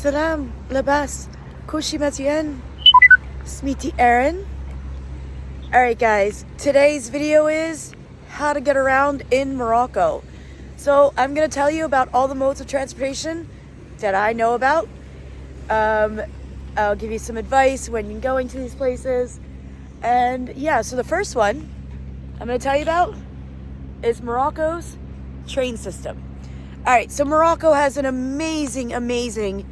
Salam, labas, kushi matien, smiti Aaron. Alright guys, today's video is how to get around in Morocco. So I'm going to tell you about all the modes of transportation that I know about. I'll give you some advice when you're going to these places. And yeah, so the first one I'm going to tell you about is Morocco's train system. Alright, so Morocco has an amazing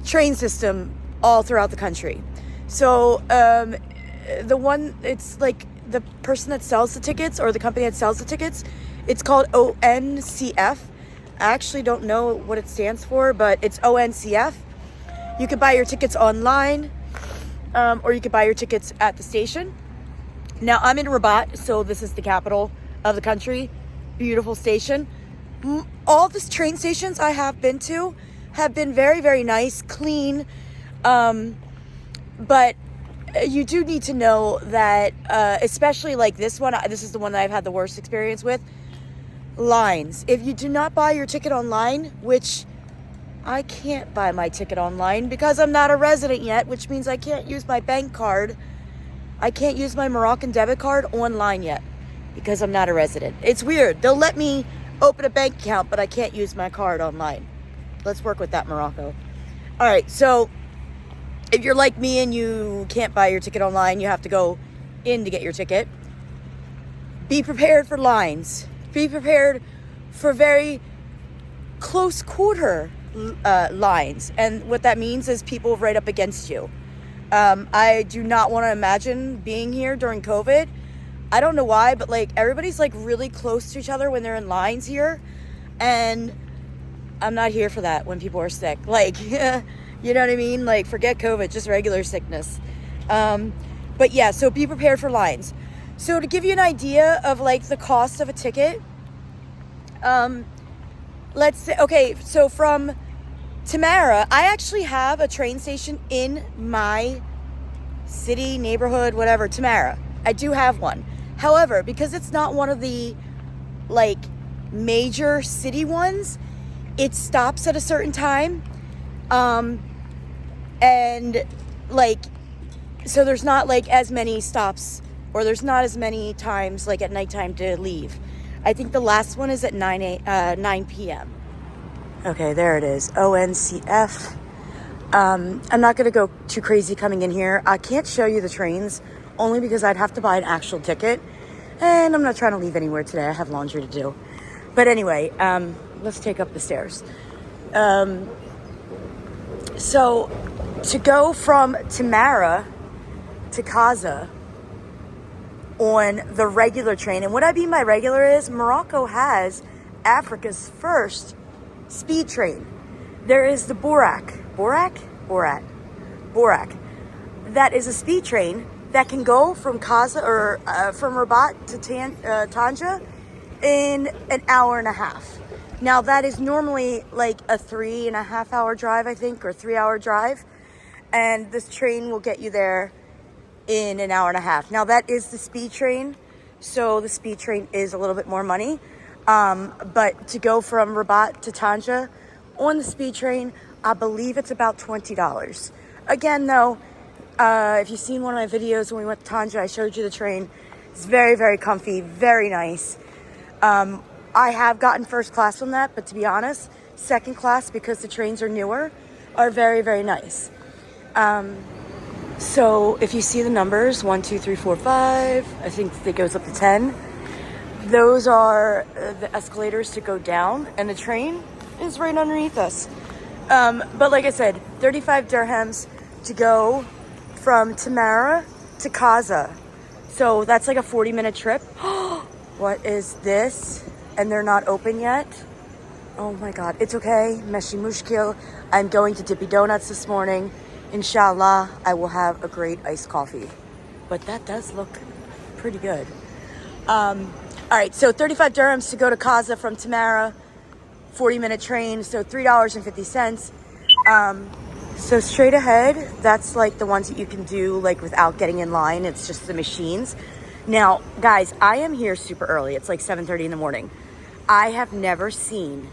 train system all throughout the country. So it's like the person that sells the tickets, or the company that sells the tickets, it's called ONCF. I actually don't know what it stands for, but it's ONCF. You could buy your tickets online, or you could buy your tickets at the station. Now I'm in Rabat, so this is the capital of the country. Beautiful station. All the train stations I have been to have been very nice, clean, but you do need to know that, especially like this one, this is the one that I've had the worst experience with, lines. If you do not buy your ticket online, which I can't buy my ticket online because I'm not a resident yet, which means I can't use my bank card. I can't use my Moroccan debit card online yet because I'm not a resident. It's weird. They'll let me open a bank account, but I can't use my card online. Let's work with that, Morocco. All right, so if you're like me and you can't buy your ticket online, you have to go in to get your ticket. Be prepared for lines. Be prepared for very close quarter lines. And what that means is people right up against you. I do not want to imagine being here during COVID. I don't know why, but like everybody's like really close to each other when they're in lines here. And I'm not here for that when people are sick. Like, you know what I mean? Like, forget COVID, just regular sickness. But yeah, so be prepared for lines. So to give you an idea of like the cost of a ticket, let's say, okay, so from Tamara, I actually have a train station in my city, neighborhood, whatever, Tamara. I do have one. However, because it's not one of the like major city ones, it stops at a certain time. And like, so there's not like as many stops, or there's not as many times like at nighttime to leave. I think the last one is at 9 p.m. Okay, there it is. ONCF. I'm not going to go too crazy coming in here. I can't show you the trains only because I'd have to buy an actual ticket. And I'm not trying to leave anywhere today. I have laundry to do. But anyway, let's take up the stairs. So to go from Tamara to Casa on the regular train, and what I mean by regular is Morocco has Africa's first speed train. There is the Borak. That is a speed train that can go from Casa, or from Rabat to Tanja in an hour and a half. Now that is normally like a 3.5 hour drive, I think, or 3 hour drive. And this train will get you there in an hour and a half. Now that is the speed train. So the speed train is a little bit more money. But to go from Rabat to Tanja on the speed train, I believe it's about $20. Again, though, if you've seen one of my videos when we went to Tanja, I showed you the train. It's very comfy, very nice. I have gotten first class on that, but to be honest, second class, because the trains are newer, are very nice. So if you see the numbers, 1, 2, 3, 4, 5, I think it goes up to 10. Those are the escalators to go down, and the train is right underneath us. But like I said, 35 dirhams to go from Tamara to Casa. So that's like a 40-minute trip. What is this? And they're not open yet? Oh my God, it's okay. Meshi mushkil. I'm going to Dippy Donuts this morning. Inshallah, I will have a great iced coffee. But that does look pretty good. All right, so 35 dirhams to go to Casa from Tamara. 40-minute train, so $3.50. So straight ahead, that's like the ones that you can do like without getting in line. It's just the machines. Now, guys, I am here super early. It's like 7:30 in the morning. I have never seen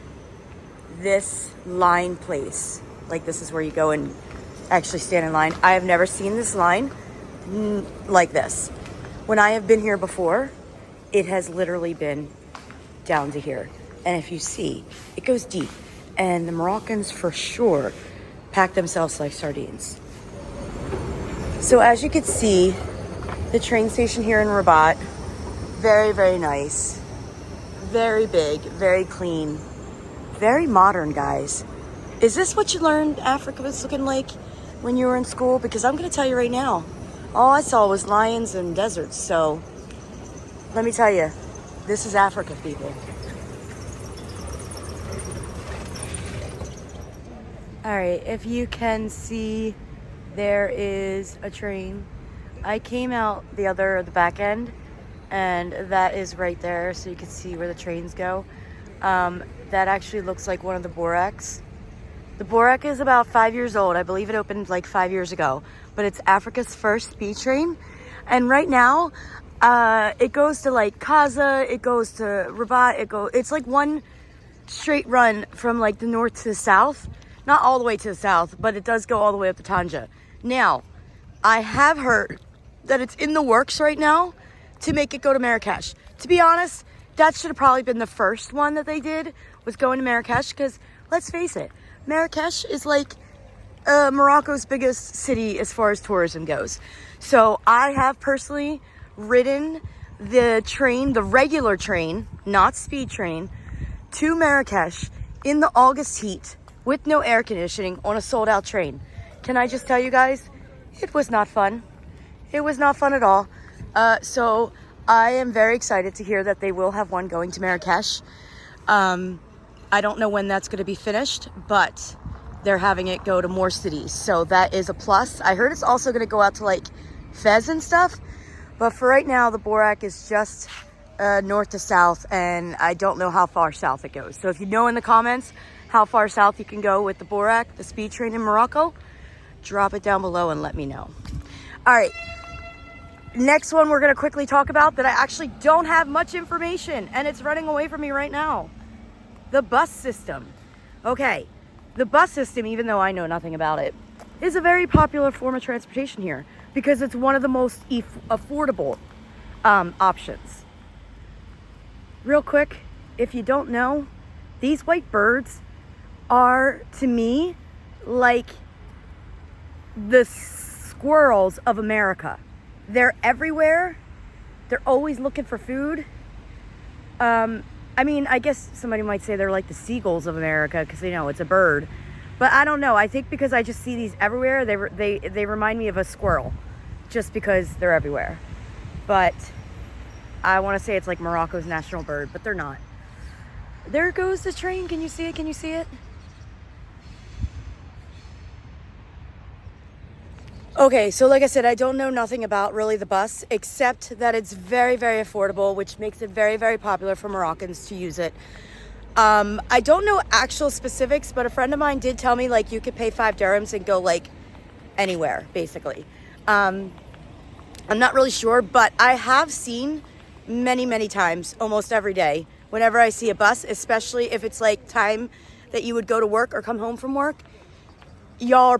this line place Like this is where you go and actually stand in line. I have never seen this line like this. When I have been here before, it has literally been down to here. And if you see, it goes deep. And the Moroccans for sure pack themselves like sardines. So as you can see, the train station here in Rabat, very, very nice. Very big, very clean, very modern, guys. Is this what you learned Africa was looking like when you were in school? Because I'm going to tell you right now, all I saw was lions and deserts. So let me tell you, this is Africa, people. All right, if you can see, there is a train. I came out the back end, and that is right there, so you can see where the trains go. That actually looks like one of the Boraks. The Borak is about 5 years old. I believe it opened like 5 years ago, but it's Africa's first speed train. And right now, it goes to like Kaza, it goes to Rabat, it's like one straight run from like the north to the south. Not all the way to the south, but it does go all the way up to Tanja. Now, I have heard that it's in the works right now to make it go to Marrakesh. To be honest, that should have probably been the first one that they did, was going to Marrakesh, because let's face it, Marrakesh is like Morocco's biggest city as far as tourism goes. So I have personally ridden the train, the regular train, not speed train, to Marrakesh in the August heat with no air conditioning on a sold out train. Can I just tell you guys, it was not fun. It was not fun at all. So I am very excited to hear that they will have one going to Marrakesh. I don't know when that's going to be finished, but they're having it go to more cities. So that is a plus. I heard it's also going to go out to like Fez and stuff. But for right now, the Borak is just north to south, and I don't know how far south it goes. So if you know in the comments how far south you can go with the Borak, the speed train in Morocco, drop it down below and let me know. All right. Next one we're going to quickly talk about that I actually don't have much information, and it's running away from me right now. The bus system. Okay, the bus system, even though I know nothing about it, is a very popular form of transportation here because it's one of the most affordable options. Real quick, if you don't know, these white birds are, to me, like the squirrels of America. They're everywhere. They're always looking for food. I mean, I guess somebody might say they're like the seagulls of America because they know it's a bird. But I don't know. I think because I just see these everywhere, they remind me of a squirrel just because they're everywhere. But I want to say it's like Morocco's national bird, but they're not. There goes the train. Can you see it? Can you see it? Okay, so like I said, I don't know nothing about really the bus, except that it's very, very affordable, which makes it very, very popular for Moroccans to use it. I don't know actual specifics, but a friend of mine did tell me like you could pay 5 dirhams and go like anywhere, basically. I'm not really sure, but I have seen many, many times, almost every day, whenever I see a bus, especially if it's like time that you would go to work or come home from work, y'all are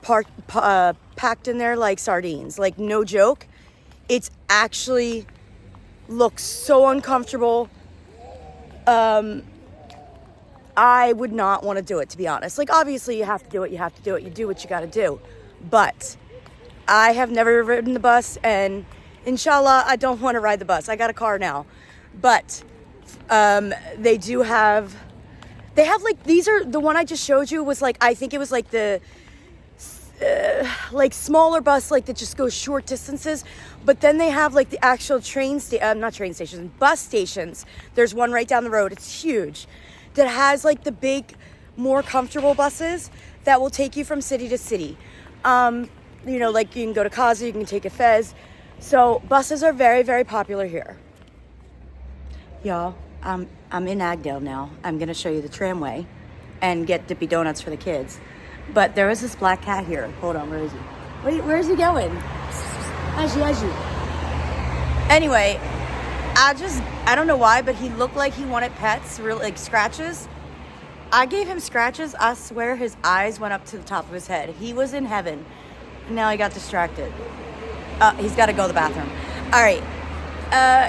packed in there like sardines. Like, no joke. It's actually looks so uncomfortable. I would not want to do it, to be honest. Like, obviously you have to do it. You have to do it. You do what you got to do. But I have never ridden the bus, and inshallah, I don't want to ride the bus. I got a car now. But they have like, these are, the one I just showed you was like, I think it was like the like smaller bus, like that just goes short distances. But then they have like the actual bus stations. There's one right down the road. It's huge. That has like the big, more comfortable buses that will take you from city to city. You know, like you can go to Kaza, you can take a Fez. So buses are very, very popular here. Y'all, I'm in Agdale now. I'm gonna show you the tramway and get Dippy Donuts for the kids. But there was this black cat here. Hold on, where is he? Wait, where is he going? Aji. Anyway, I don't know why, but he looked like he wanted pets, real like scratches. I gave him scratches. I swear his eyes went up to the top of his head. He was in heaven. Now he got distracted. He's got to go to the bathroom. All right.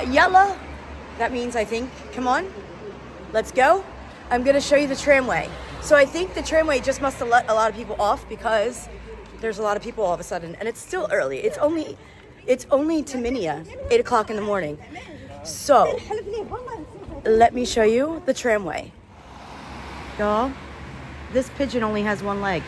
Yalla. That means, I think, come on. Let's go. I'm going to show you the tramway. So I think the tramway just must have let a lot of people off because there's a lot of people all of a sudden. And it's still early. It's only to Minya, 8 o'clock in the morning. So let me show you the tramway. Y'all, this pigeon only has one leg.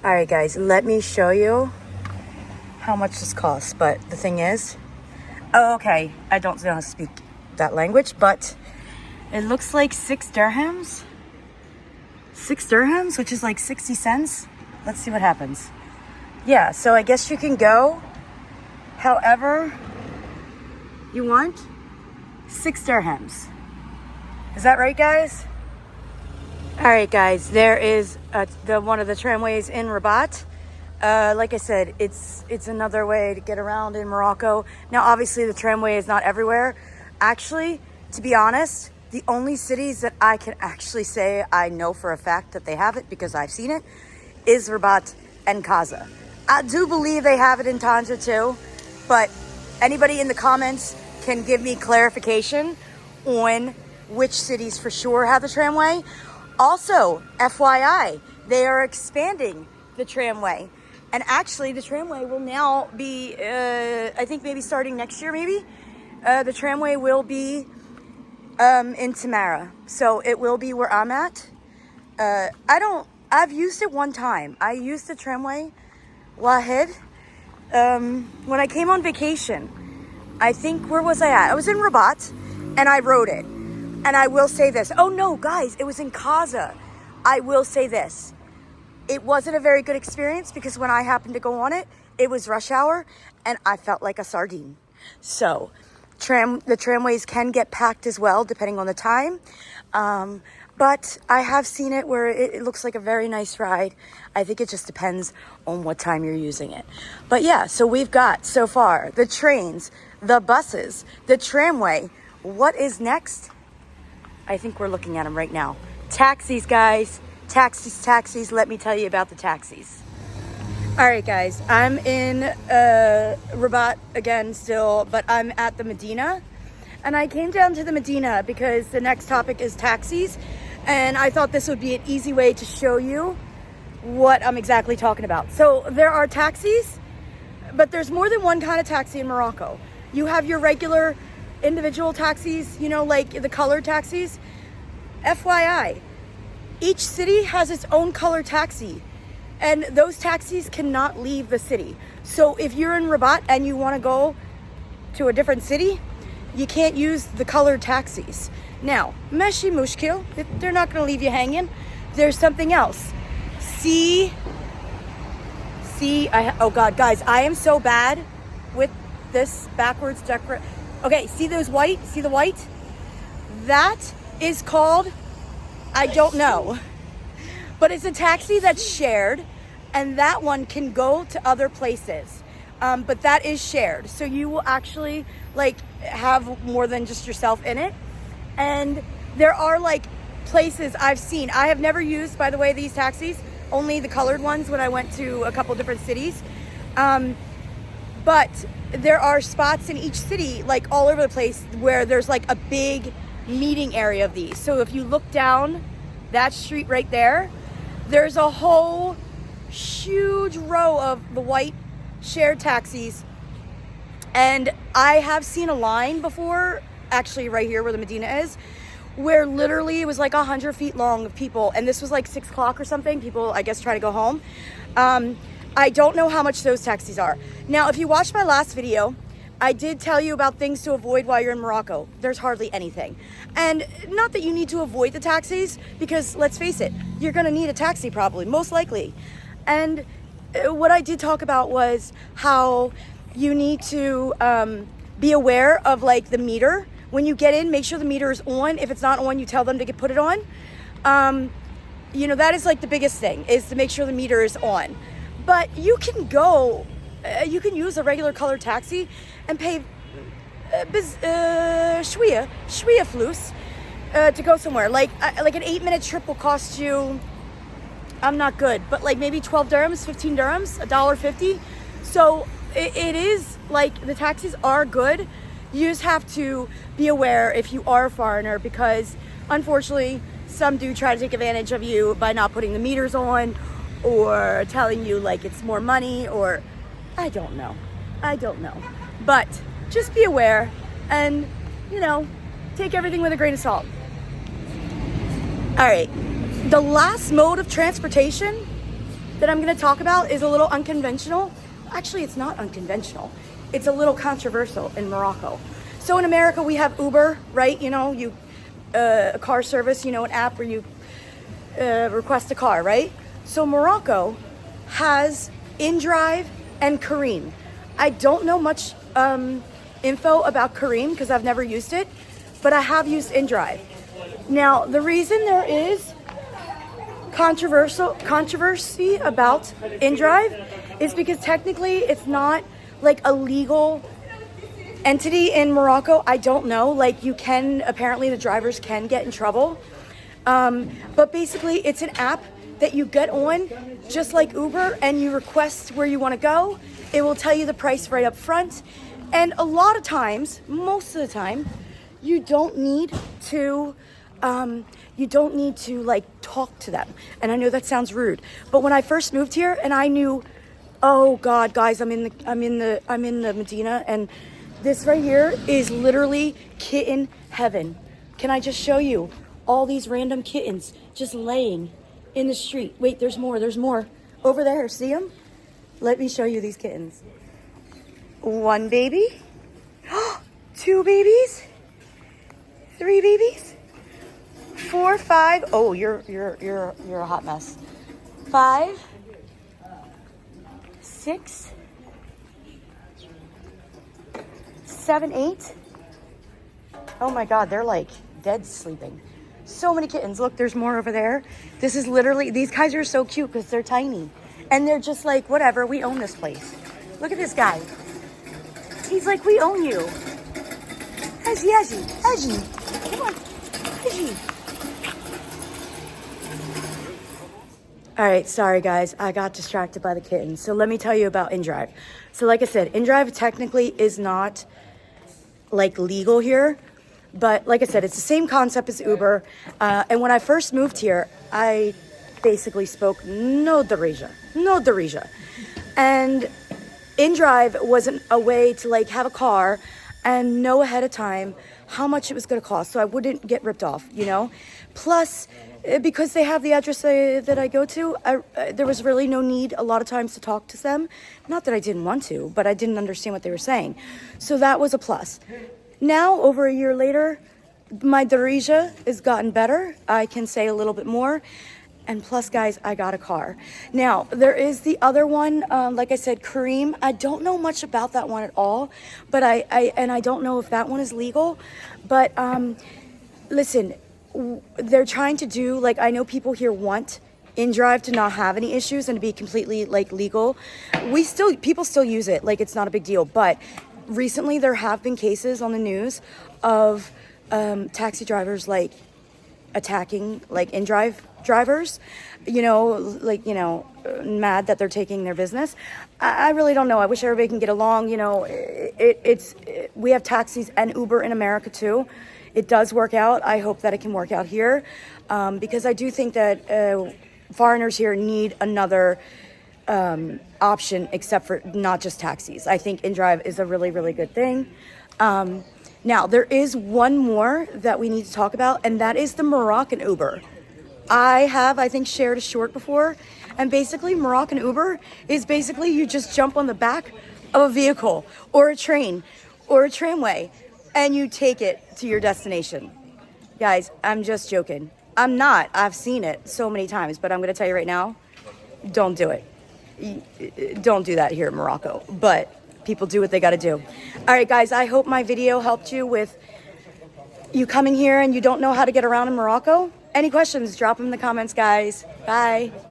All right, guys, let me show you how much this costs. But the thing is, okay, I don't know how to speak that language, but it looks like 6 dirhams. 6 dirhams, which is like 60 cents. Let's see what happens. Yeah, so I guess you can go however you want. 6 dirhams. Is that right, guys? All right, guys, there is one of the tramways in Rabat. Like I said, it's another way to get around in Morocco. Now, obviously, the tramway is not everywhere. Actually, to be honest, the only cities that I can actually say I know for a fact that they have it because I've seen it is Rabat and Casa. I do believe they have it in Tanja too, but anybody in the comments can give me clarification on which cities for sure have the tramway. Also, FYI, they are expanding the tramway. And actually, the tramway will now be, I think maybe starting next year, maybe. The tramway will be in Tamara. So it will be where I'm at. I've used it one time. I used the tramway, Wahed, when I came on vacation. I think, where was I at? I was in Rabat, and I rode it. And I will say this. Oh, no, guys, it was in Casa. I will say this. It wasn't a very good experience because when I happened to go on it, it was rush hour, and I felt like a sardine. So the tramways can get packed as well, depending on the time. But I have seen it where it looks like a very nice ride. I think it just depends on what time you're using it. But yeah, so we've got so far the trains, the buses, the tramway. What is next? I think we're looking at them right now. Taxis, guys. Taxis. Let me tell you about the taxis. All right, guys. I'm in Rabat again still, but I'm at the Medina. And I came down to the Medina because the next topic is taxis. And I thought this would be an easy way to show you what I'm exactly talking about. So there are taxis, but there's more than one kind of taxi in Morocco. You have your regular individual taxis, you know, like the colored taxis. FYI, each city has its own color taxi, and those taxis cannot leave the city. So if you're in Rabat and you want to go to a different city, you can't use the colored taxis. Now, meshi mushkil, they're not going to leave you hanging. There's something else. Oh God, guys, I am so bad with this backwards decoration. Okay, see those white? See the white? That is called, I don't know. But it's a taxi that's shared, and that one can go to other places. But that is shared. So you will actually like have more than just yourself in it. And there are like places I've seen. I have never used, by the way, these taxis, only the colored ones when I went to a couple different cities. But there are spots in each city, like all over the place, where there's like a big meeting area of these. So if you look down that street right there, there's a whole huge row of the white shared taxis. And I have seen a line before, actually right here where the Medina is, where literally it was like 100 feet long of people. And this was like 6 o'clock or something. People, I guess, try to go home. I don't know how much those taxis are. Now, if you watched my last video, I did tell you about things to avoid while you're in Morocco. There's hardly anything. And not that you need to avoid the taxis, because let's face it, you're gonna need a taxi probably, most likely. And what I did talk about was how you need to be aware of like the meter. When you get in, make sure the meter is on. If it's not on, you tell them to put it on. You know, that is like the biggest thing, is to make sure the meter is on. But you can go, you can use a regular colored taxi and pay shwia flus to go somewhere. Like an 8-minute trip will cost you, I'm not good, but like maybe 12 dirhams, 15 dirhams, $1.50. So it is like, the taxis are good. You just have to be aware if you are a foreigner, because unfortunately some do try to take advantage of you by not putting the meters on, or telling you like it's more money, or I don't know. But just be aware and, you know, take everything with a grain of salt. All right. The last mode of transportation that I'm going to talk about is a little unconventional. Actually, it's not unconventional. It's a little controversial in Morocco. So in America, we have Uber, right? You know, a car service, you know, an app where you request a car, right? So Morocco has InDrive and Careem. I don't know much info about Careem because I've never used it, but I have used InDrive. Now, the reason there is controversy about InDrive is because technically it's not like a legal entity in Morocco. I don't know. Like, you can, apparently the drivers can get in trouble. But basically it's an app that you get on just like Uber, and you request where you want to go. It will tell you the price right up front. And a lot of times, most of the time, you don't need to like talk to them. And I know that sounds rude, but when I first moved here and I knew, oh God, guys, I'm in the Medina, and this right here is literally kitten heaven. Can I just show you all these random kittens just laying in the street? Wait, there's more over there. See them? Let me show you these kittens. One baby, 2 babies, 3 babies, 4, 5. Oh, you're a hot mess. 5, 6, 7, 8. Oh my God, they're like dead sleeping. So many kittens. Look, there's more over there. This is literally, these guys are so cute because they're tiny. And they're just like, whatever, we own this place. Look at this guy. He's like, we own you. Haji. Come on, Haji. All right, sorry guys, I got distracted by the kittens. So let me tell you about InDrive. So like I said, InDrive technically is not like legal here. But like I said, it's the same concept as Uber. And when I first moved here, I basically spoke no Darija. And InDrive wasn't a way to like have a car and know ahead of time how much it was going to cost, so I wouldn't get ripped off, you know? Plus, because they have the address that I go to, there was really no need a lot of times to talk to them. Not that I didn't want to, but I didn't understand what they were saying. So that was a plus. Now, over a year later, my Darija has gotten better. I can say a little bit more. And plus, guys, I got a car. Now, there is the other one, like I said, Careem. I don't know much about that one at all, but I don't know if that one is legal. But listen, they're trying to do, like, I know people here want InDrive to not have any issues and to be completely like legal. People still use it, like it's not a big deal. But recently, there have been cases on the news of taxi drivers like attacking like InDrive drivers, mad that they're taking their business. I really don't know. I wish everybody can get along. You know, we have taxis and Uber in America too. It does work out. I hope that it can work out here, because I do think that foreigners here need another option except for not just taxis. I think InDrive is a really, really good thing. Now, there is one more that we need to talk about, and that is the Moroccan Uber. I think, shared a short before, and basically Moroccan Uber is basically you just jump on the back of a vehicle or a train or a tramway, and you take it to your destination. Guys, I'm just joking. I'm not. I've seen it so many times, but I'm going to tell you right now, don't do it. Don't do that here in Morocco, but people do what they got to do. All right, guys, I hope my video helped you with you coming here and you don't know how to get around in Morocco. Any questions, drop them in the comments, guys. Bye.